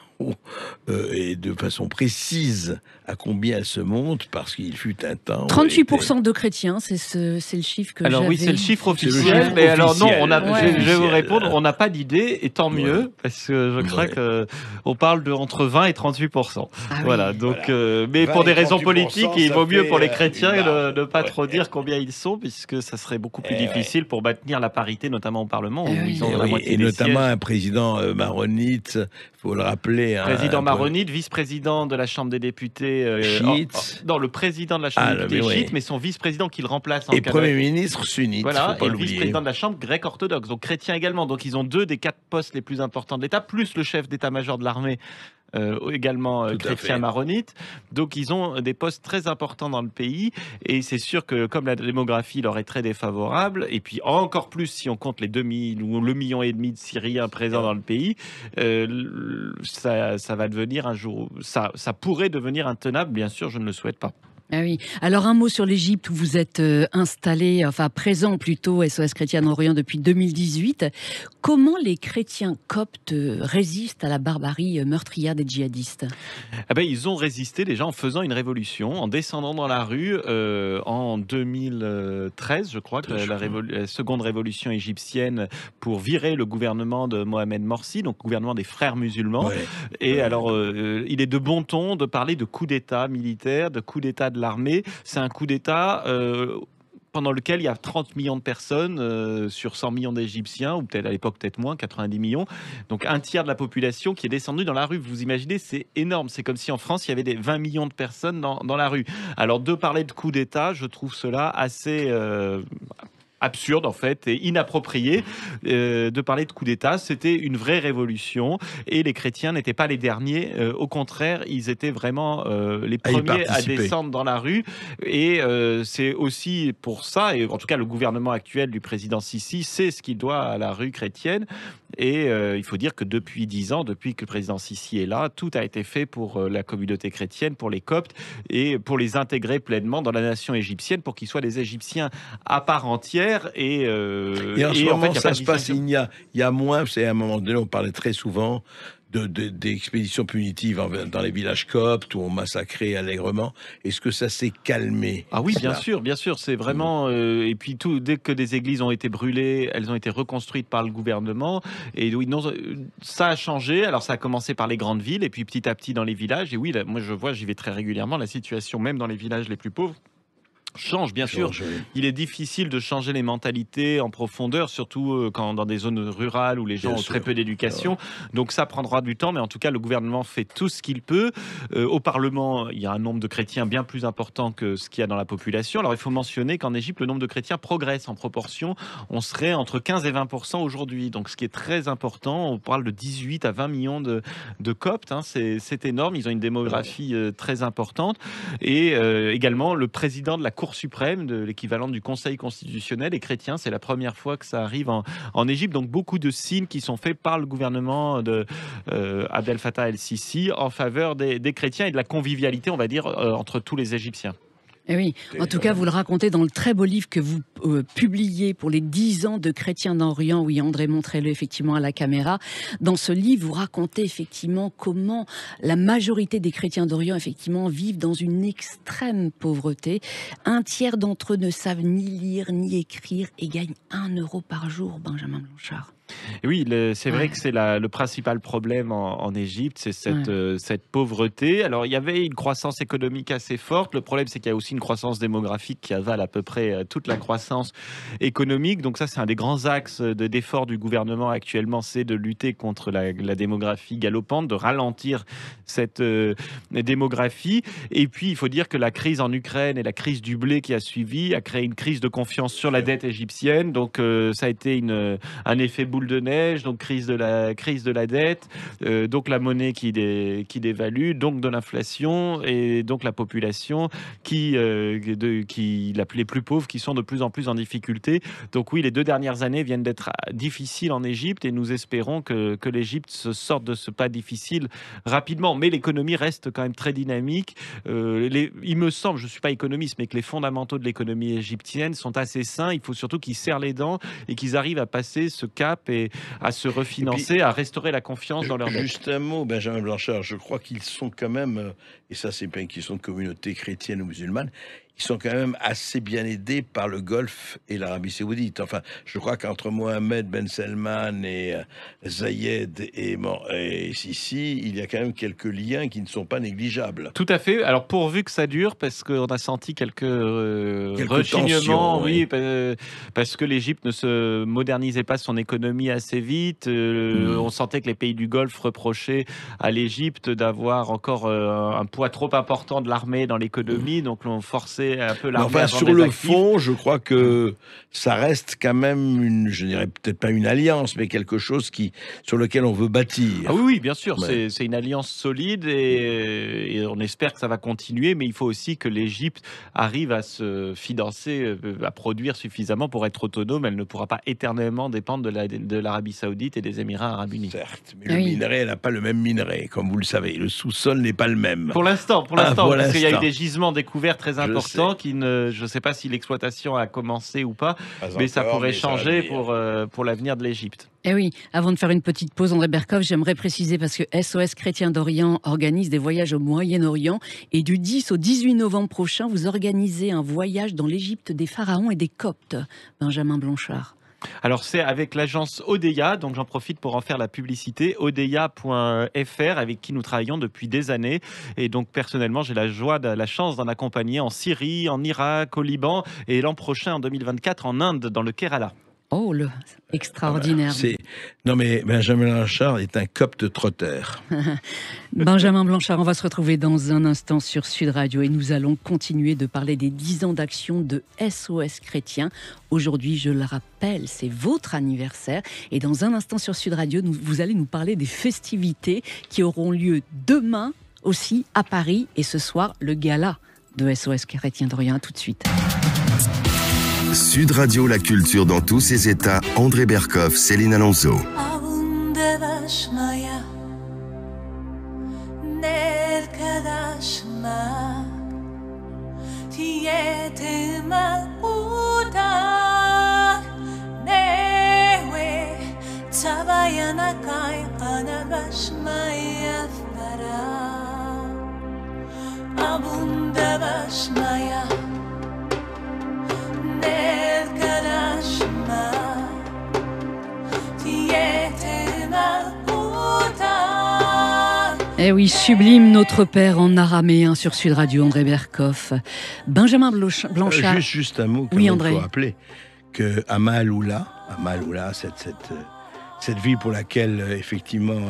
et de façon précise à combien elle se monte, parce qu'il fut un temps... 38% de chrétiens, c'est le chiffre que Alors j'avais. oui, c'est le chiffre officiel, chiffre mais alors non, officiel. je vais vous Officiel. répondre, on n'a pas d'idée, et tant mieux, Ouais. parce que je crains Ouais. qu'on parle de entre 20 et 38%. Ah oui. Voilà, donc, Voilà. mais 20 pour des et raisons 38%, politiques, il ça vaut mieux fait, pour les une chrétiens marge. ne pas Ouais. trop dire combien ils sont, puisque ça serait beaucoup plus Eh ouais. difficile pour maintenir la parité, notamment au Parlement, où Eh oui. ils ont Et, la oui, moitié et des notamment sièges. un président maronite, faut le rappeler. Président maronite, vice-président de la Chambre des députés, Chiite. non, le président de la Chambre des députés mais oui. chiite, mais son vice-président qui le remplace en Et Canada. Premier ministre sunnite, Voilà, faut pas et le l'oublier. vice-président de la Chambre grec orthodoxe, donc chrétien également. Donc ils ont 2 des 4 postes les plus importants de l'État, plus le chef d'état-major de l'armée, également Tout à chrétien fait. maronite. Donc ils ont des postes très importants dans le pays, et c'est sûr que comme la démographie leur est très défavorable, et puis encore plus si on compte les 2000 ou le 1,5 million de Syriens présents dans le pays, ça va devenir un jour, ça pourrait devenir intenable. Bien sûr, je ne le souhaite pas. Ah oui. Alors un mot sur l'Égypte où vous êtes installé, enfin présent plutôt, SOS Chrétien d'Orient depuis 2018. Comment les chrétiens coptes résistent à la barbarie meurtrière des djihadistes ? Ah ben, ils ont résisté déjà en faisant une révolution, en descendant dans la rue en 2013, je crois, que la seconde révolution égyptienne pour virer le gouvernement de Mohamed Morsi, donc gouvernement des frères musulmans. Ouais. Et alors, il est de bon ton de parler de coup d'État militaire, de coup d'État de l'armée. C'est un coup d'État pendant lequel il y a 30 millions de personnes sur 100 millions d'Égyptiens, ou peut-être à l'époque peut-être moins, 90 millions. Donc un tiers de la population qui est descendue dans la rue. Vous imaginez, c'est énorme. C'est comme si en France, il y avait des 20 millions de personnes dans la rue. Alors de parler de coup d'État, je trouve cela assez... absurde en fait et inapproprié de parler de coup d'État. C'était une vraie révolution et les chrétiens n'étaient pas les derniers. Au contraire, ils étaient vraiment les À y premiers à participer. descendre dans la rue. Et c'est aussi pour ça, et en tout cas le gouvernement actuel du président Sisi, c'est ce qu'il doit à la rue chrétienne. Et il faut dire que depuis 10 ans, depuis que le président Sisi est là, tout a été fait pour la communauté chrétienne, pour les Coptes, et pour les intégrer pleinement dans la nation égyptienne, pour qu'ils soient des Égyptiens à part entière. Et en ce en moment, fait, il y a ça pas de se passe, distinction. il y a moins, c'est à un moment donné, on parlait très souvent d'expéditions punitives dans les villages coptes où on massacrait allègrement. Est-ce que ça s'est calmé? Ah oui, cela bien sûr, c'est vraiment... et puis dès que des églises ont été brûlées, elles ont été reconstruites par le gouvernement. Et oui, non, ça a changé. Alors ça a commencé par les grandes villes, et puis petit à petit dans les villages. Et oui, là, moi je vois, j'y vais très régulièrement, la situation, même dans les villages les plus pauvres, change, bien sûr. Il est difficile de changer les mentalités en profondeur, surtout quand dans des zones rurales où les gens Bien ont sûr. très peu d'éducation. Donc ça prendra du temps, mais en tout cas, le gouvernement fait tout ce qu'il peut. Au Parlement, il y a un nombre de chrétiens bien plus important que ce qu'il y a dans la population. Alors il faut mentionner qu'en Égypte, le nombre de chrétiens progresse en proportion. On serait entre 15 et 20% aujourd'hui. Donc ce qui est très important, on parle de 18 à 20 millions de Coptes. Hein. C'est énorme. Ils ont une démographie très importante. Et également, le président de la Cour suprême, de l'équivalent du Conseil constitutionnel, est chrétien. C'est la première fois que ça arrive en Égypte. Donc beaucoup de signes qui sont faits par le gouvernement de Abdel Fattah el-Sisi en faveur des chrétiens et de la convivialité, on va dire, entre tous les Égyptiens. Eh oui, en tout cas, vous le racontez dans le très beau livre que vous publiez pour les 10 ans de Chrétiens d'Orient. Oui, André, montrez-le effectivement à la caméra. Dans ce livre, vous racontez effectivement comment la majorité des chrétiens d'Orient, effectivement, vivent dans une extrême pauvreté. Un tiers d'entre eux ne savent ni lire ni écrire et gagnent 1 euro par jour, Benjamin Blanchard. Et oui, c'est vrai que c'est le principal problème en Égypte, c'est cette pauvreté. Alors, il y avait une croissance économique assez forte. Le problème, c'est qu'il y a aussi une croissance démographique qui avale à peu près toute la croissance économique. Donc ça, c'est un des grands axes d'effort du gouvernement actuellement, c'est de lutter contre la démographie galopante, de ralentir cette démographie. Et puis, il faut dire que la crise en Ukraine et la crise du blé qui a suivi a créé une crise de confiance sur la dette égyptienne. Donc, ça a été un effet boule de neige, donc crise de la dette, donc la monnaie qui dévalue, donc de l'inflation, et donc la population les plus pauvres qui sont de plus en plus en difficulté. Donc oui, les 2 dernières années viennent d'être difficiles en Égypte et nous espérons que l'Égypte se sorte de ce pas difficile rapidement. Mais l'économie reste quand même très dynamique. Il me semble, je ne suis pas économiste, mais que les fondamentaux de l'économie égyptienne sont assez sains. Il faut surtout qu'ils serrent les dents et qu'ils arrivent à passer ce cap et à se refinancer, à restaurer la confiance dans leur dette. Juste un mot, Benjamin Blanchard, je crois qu'ils sont quand même, et ça c'est pas une question de communauté chrétienne ou musulmane, ils sont quand même assez bien aidés par le Golfe et l'Arabie Saoudite. Enfin, je crois qu'entre Mohamed Ben Salman et Zayed et Sisi, il y a quand même quelques liens qui ne sont pas négligeables. Tout à fait. Alors pourvu que ça dure, parce qu'on a senti quelques tensions, rechignements, oui, parce que l'Égypte ne se modernisait pas son économie assez vite. On sentait que les pays du Golfe reprochaient à l'Égypte d'avoir encore un poids trop important de l'armée dans l'économie, donc l'on forçait un peu l'armée. Enfin, sur le fond, je crois que ça reste quand même je dirais peut-être pas une alliance, mais quelque chose sur lequel on veut bâtir. Ah oui, bien sûr, Ouais. c'est une alliance solide et on espère que ça va continuer, mais il faut aussi que l'Égypte arrive à se financer, à produire suffisamment pour être autonome. Elle ne pourra pas éternellement dépendre de l'Arabie Saoudite et des Émirats Arabes Unis. Certes, mais le minerai, elle n'a pas le même minerai, comme vous le savez. Le sous-sol n'est pas le même. Pour l'instant, pour parce qu'il y a eu l'instant. des gisements découverts très importants je ne sais pas si l'exploitation a commencé ou pas, mais ça pourrait changer pour l'avenir de l'Égypte. Eh oui, avant de faire une petite pause, André Berkoff, j'aimerais préciser parce que SOS Chrétiens d'Orient organise des voyages au Moyen-Orient et du 10 au 18 novembre prochain, vous organisez un voyage dans l'Égypte des pharaons et des Coptes. Benjamin Blanchard. Alors c'est avec l'agence Odeya, donc j'en profite pour en faire la publicité, odeya.fr, avec qui nous travaillons depuis des années. Et donc personnellement, j'ai la chance d'en accompagner en Syrie, en Irak, au Liban et l'an prochain, en 2024, en Inde, dans le Kerala. Oh, extraordinaire. Non mais Benjamin Blanchard est un copte trotteur. Benjamin Blanchard, on va se retrouver dans un instant sur Sud Radio et nous allons continuer de parler des 10 ans d'action de SOS Chrétien. Aujourd'hui, je le rappelle, c'est votre anniversaire et dans un instant sur Sud Radio, vous allez nous parler des festivités qui auront lieu demain aussi à Paris et ce soir, le gala de SOS Chrétien d'Orient. Tout de suite. Sud Radio, la culture dans tous ses états. André Berkoff, Céline Alonso. Eh oui, sublime notre Père en araméen sur Sud Radio, André Berkoff. Benjamin Blanchard. Juste un mot, oui, il André. faut rappeler que Amaloula, cette ville pour laquelle effectivement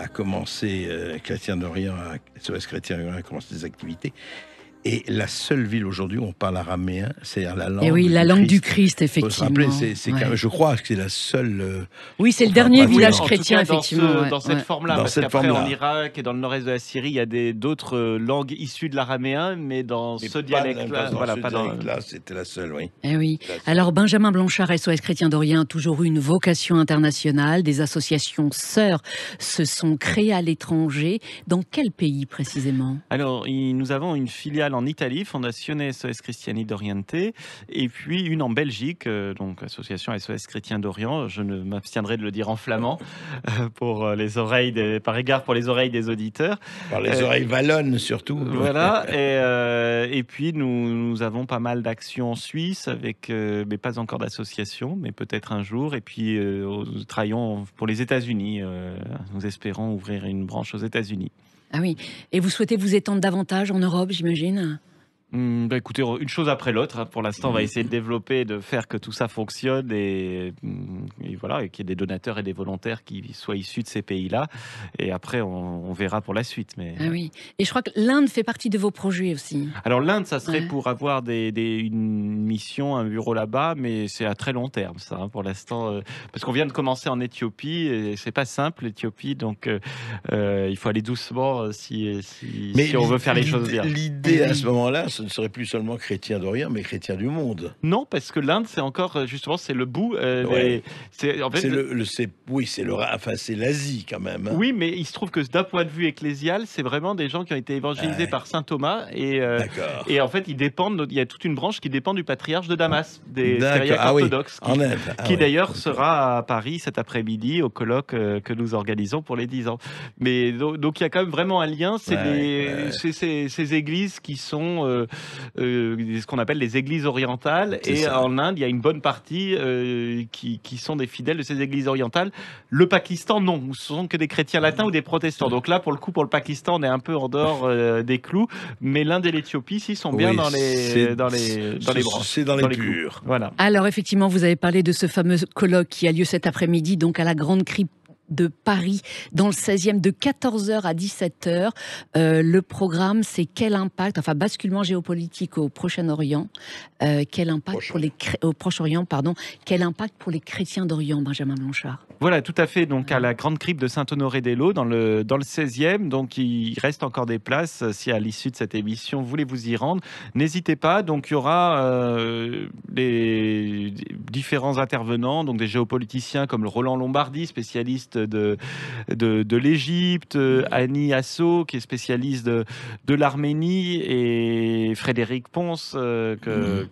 a commencé Chrétien d'Orient, SOS Chrétien d'Orient a commencé des activités, et la seule ville aujourd'hui où on parle araméen, c'est-à-dire la langue. Et oui, la langue du Christ, effectivement. Faut se rappeler, je crois que c'est la seule. Oui, c'est le dernier village en chrétien, tout cas, effectivement. Dans cette forme-là, Dans parce cette qu'après forme-là. en Irak et dans le nord-est de la Syrie, il y a d'autres langues issues de l'araméen, mais dans ce dialecte-là, C'était la seule, oui. Eh oui. Alors, Benjamin Blanchard, SOS Chrétien d'Orient, a toujours eu une vocation internationale. Des associations sœurs se sont créées à l'étranger. Dans quel pays précisément ? Alors, nous avons une filiale en Italie, Fondazione SOS Cristiani d'Oriente, et puis une en Belgique, donc association SOS Chrétien d'Orient. Je ne m'abstiendrai de le dire en flamand pour les oreilles, par égard pour les oreilles des auditeurs. Par les oreilles wallonnes surtout. Voilà. Et puis nous avons pas mal d'actions en Suisse, mais pas encore d'association, mais peut-être un jour. Et puis nous travaillons pour les États-Unis. Nous espérons ouvrir une branche aux États-Unis. Ah oui. Et vous souhaitez vous étendre davantage en Europe, j'imagine ? Écoutez, une chose après l'autre. Pour l'instant, on va essayer de développer, de faire que tout ça fonctionne et voilà, et qu'il y ait des donateurs et des volontaires qui soient issus de ces pays-là. Et après, on verra pour la suite. Mais... Ah oui. Et je crois que l'Inde fait partie de vos projets aussi. Alors l'Inde, ça serait pour avoir une mission, un bureau là-bas, mais c'est à très long terme, ça, pour l'instant. Parce qu'on vient de commencer en Éthiopie et c'est pas simple, l'Éthiopie. Donc il faut aller doucement si on veut faire les choses bien. L'idée à ce moment-là, ce ce ne serait plus seulement chrétien d'Orient, mais chrétien du monde. Non, parce que l'Inde, c'est encore justement, c'est le bout. Ouais. En fait, C'est l'Asie quand même. Hein. oui, mais il se trouve que d'un point de vue ecclésial, c'est vraiment des gens qui ont été évangélisés par saint Thomas D'accord. et en fait, ils dépendent. Il y a toute une branche qui dépend du patriarche de Damas, des D'accord. syriaques Ah oui. orthodoxes, En Inde. qui d'ailleurs sera à Paris cet après-midi au colloque que nous organisons pour les 10 ans. Mais donc il y a quand même vraiment un lien. C'est ces églises qui sont ce qu'on appelle les églises orientales. C'est Et ça. en Inde, il y a une bonne partie qui sont des fidèles de ces églises orientales. Le Pakistan, non. Ce sont que des chrétiens latins ou des protestants. Donc là, pour le coup, pour le Pakistan, on est un peu en dehors des clous. Mais l'Inde et l'Éthiopie, si, sont bien Oui, dans les branches. C'est dans les clous. purs. Voilà. Alors effectivement, vous avez parlé de ce fameux colloque qui a lieu cet après-midi, donc à la Grande Crypte de Paris, dans le 16e, de 14h à 17h. Le programme, c'est quel impact, enfin basculement géopolitique au Proche-Orient, quel impact au Proche-Orient, pardon, quel impact pour les chrétiens d'Orient, Benjamin Blanchard? Voilà, tout à fait. Donc, à la Grande Crypte de Saint-Honoré-des-Laux, dans le 16e. Donc, il reste encore des places. Si à l'issue de cette émission, vous voulez vous y rendre, n'hésitez pas. Donc, il y aura des différents intervenants, donc des géopoliticiens comme le Roland Lombardi, spécialiste de l'Égypte, Annie Asso, qui est spécialiste de l'Arménie, et Frédéric Ponce, que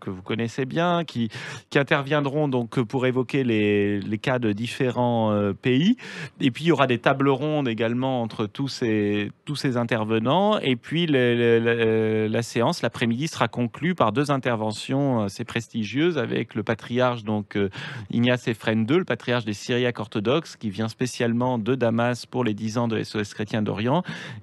vous connaissez bien, qui interviendront donc pour évoquer les cas de différents pays. Et puis, il y aura des tables rondes également entre tous ces intervenants. Et puis, la séance, l'après-midi, sera conclue par 2 interventions assez prestigieuses avec le patriarche, donc Ignace Ephrem II, le patriarche des Syriaques orthodoxes, qui vient spécialement de Damas pour les 10 ans de SOS Chrétien d'Orient.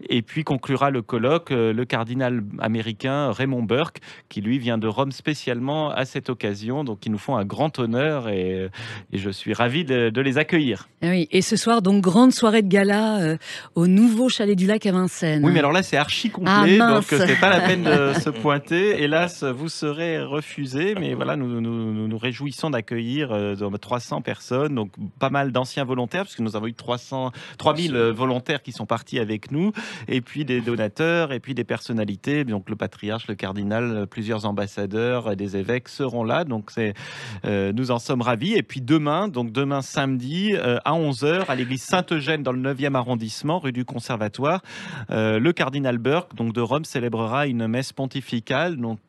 Et puis, conclura le colloque le cardinal américain Raymond Burke, qui lui vient de Rome spécialement à cette occasion. Donc, ils nous font un grand honneur et je suis ravi de les accueillir. Oui, et ce soir, donc, grande soirée de gala au nouveau Chalet du Lac à Vincennes. Oui, mais alors là, c'est archi complet, donc mince. c'est pas la peine de se pointer. Hélas, vous serez refusé, mais voilà, nous réjouissons d'accueillir 300 personnes, donc pas mal d'anciens volontaires, parce que nous avons eu 3000 volontaires qui sont partis avec nous, et puis des donateurs, et puis des personnalités, donc le patriarche, le cardinal, plusieurs ambassadeurs, des évêques seront là, donc nous en sommes ravis. Et puis demain samedi, à 11h, à l'église Saint-Eugène, dans le 9e arrondissement, rue du Conservatoire, le cardinal Burke, donc de Rome, célébrera une messe pontificale. Donc,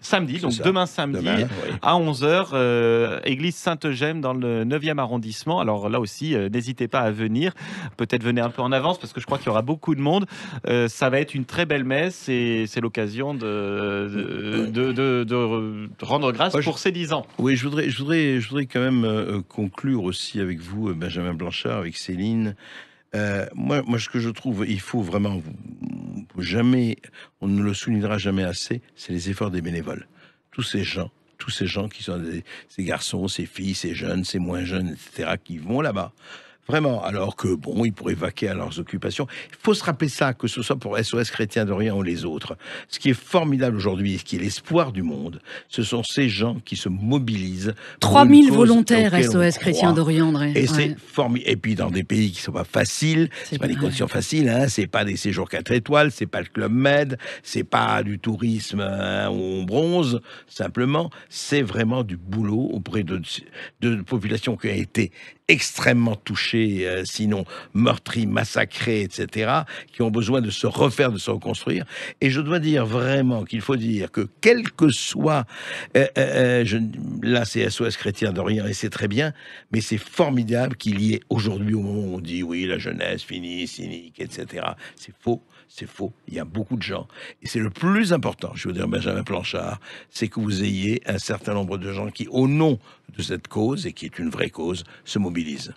Samedi, donc demain samedi, à 11h, église Saint-Eugène, dans le 9e arrondissement. Alors là aussi, n'hésitez pas à venir. Peut-être venez un peu en avance, parce que je crois qu'il y aura beaucoup de monde. Ça va être une très belle messe, et c'est l'occasion de rendre grâce pour ces 10 ans. Oui, je voudrais quand même conclure aussi avec vous, Benjamin Blanchard, avec Céline. Moi, ce que je trouve, il faut vraiment on ne le soulignera jamais assez, c'est les efforts des bénévoles. Tous ces gens qui sont ces garçons, ces filles, ces jeunes, ces moins jeunes, etc., qui vont là-bas. Vraiment, alors que, bon, ils pourraient vaquer à leurs occupations. Il faut se rappeler ça, que ce soit pour SOS Chrétien d'Orient ou les autres. Ce qui est formidable aujourd'hui, et ce qui est l'espoir du monde, ce sont ces gens qui se mobilisent. 3000 volontaires SOS Chrétien d'Orient, André. Et c'est formidable. Et puis, dans des pays qui ne sont pas faciles, c'est pas des conditions faciles, hein, c'est pas des séjours 4 étoiles, c'est pas le Club Med, c'est pas du tourisme où on bronze, simplement, c'est vraiment du boulot auprès de populations qui ont été extrêmement touchés, sinon meurtris, massacrés, etc., qui ont besoin de se refaire, de se reconstruire. Et je dois dire vraiment qu'il faut dire que quel que soit... là, c'est SOS Chrétien d'Orient, et c'est très bien, mais c'est formidable qu'il y ait aujourd'hui, au moment où on dit, oui, la jeunesse, finie, cynique, etc. C'est faux. C'est faux. Il y a beaucoup de gens. Et c'est le plus important, je veux dire, Benjamin Blanchard, c'est que vous ayez un certain nombre de gens qui, au nom de cette cause, et qui est une vraie cause, se mobilisent.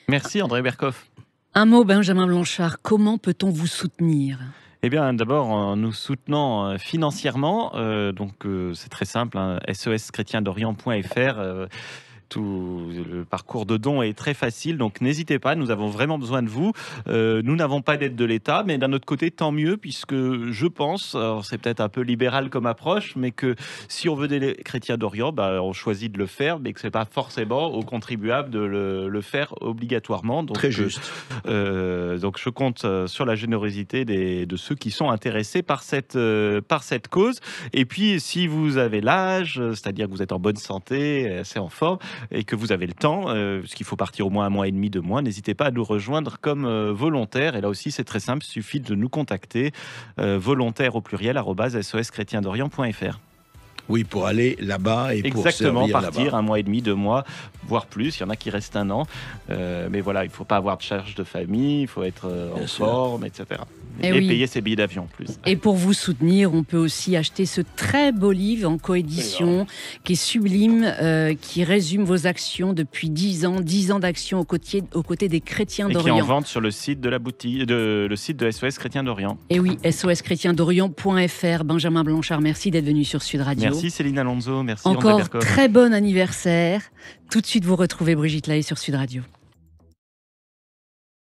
Merci, André Berkoff. Un mot, Benjamin Blanchard, comment peut-on vous soutenir ? Eh bien, d'abord, en nous soutenant financièrement, donc c'est très simple, hein, soschrétiendorient.fr. tout le parcours de don est très facile, donc n'hésitez pas, nous avons vraiment besoin de vous. Nous n'avons pas d'aide de l'État, mais d'un autre côté, tant mieux, puisque je pense, alors c'est peut-être un peu libéral comme approche, mais que si on veut des chrétiens d'Orient, on choisit de le faire, mais que c'est pas forcément aux contribuables de le faire obligatoirement. Donc, Très juste. Donc je compte sur la générosité de ceux qui sont intéressés par cette cause. Et puis, si vous avez l'âge, c'est-à-dire que vous êtes en bonne santé, assez en forme, et que vous avez le temps, parce qu'il faut partir au moins 1 mois et demi, 2 mois, n'hésitez pas à nous rejoindre comme volontaire. Et là aussi, c'est très simple, il suffit de nous contacter, volontaire au pluriel, @soschrétiendorient.fr. Oui, pour aller là-bas et pour Exactement, servir partir là-bas. 1 mois et demi, 2 mois, voire plus. Il y en a qui restent 1 an. Mais voilà, il ne faut pas avoir de charge de famille, il faut être Bien en sûr. forme, etc. Eh Et oui. payer ses billets d'avion en plus. Et pour vous soutenir, on peut aussi acheter ce très beau livre en coédition qui est sublime, qui résume vos actions depuis 10 ans d'action aux côtés des chrétiens Et qui est en d'Orient. vente sur le site de la boutique, le site de SOS Chrétien d'Orient. Et oui, soschrétiendorient.fr. Benjamin Blanchard, merci d'être venu sur Sud Radio. Merci Céline Alonso, merci André Encore Berkoff. très bon anniversaire. Tout de suite, vous retrouvez Brigitte Lahaye sur Sud Radio.